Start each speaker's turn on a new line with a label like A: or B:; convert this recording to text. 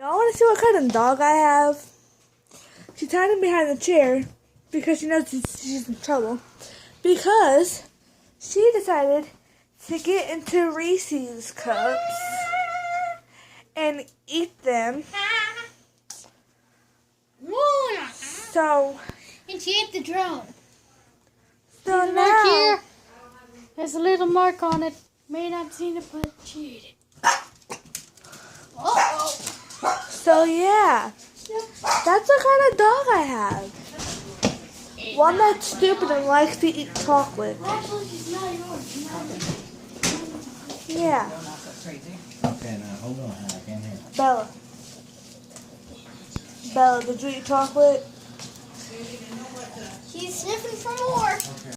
A: Y'all want to see what kind of dog I have? She's hiding behind the chair because she knows she's in trouble. Because she decided to get into Reese's cups and eat them. So,
B: and she ate the drone.
A: So
B: Look
A: now,
B: here. There's a little mark on it. May not have seen it, but she ate it. Uh-oh.
A: so yeah, that's the kind of dog I have. One that's stupid and likes to eat chocolate.
B: Actually, she's not yours.
A: Yeah.
C: Okay, now hold on, I can't hear.
A: Bella. Bella, did you eat chocolate?
B: She's sniffing for more.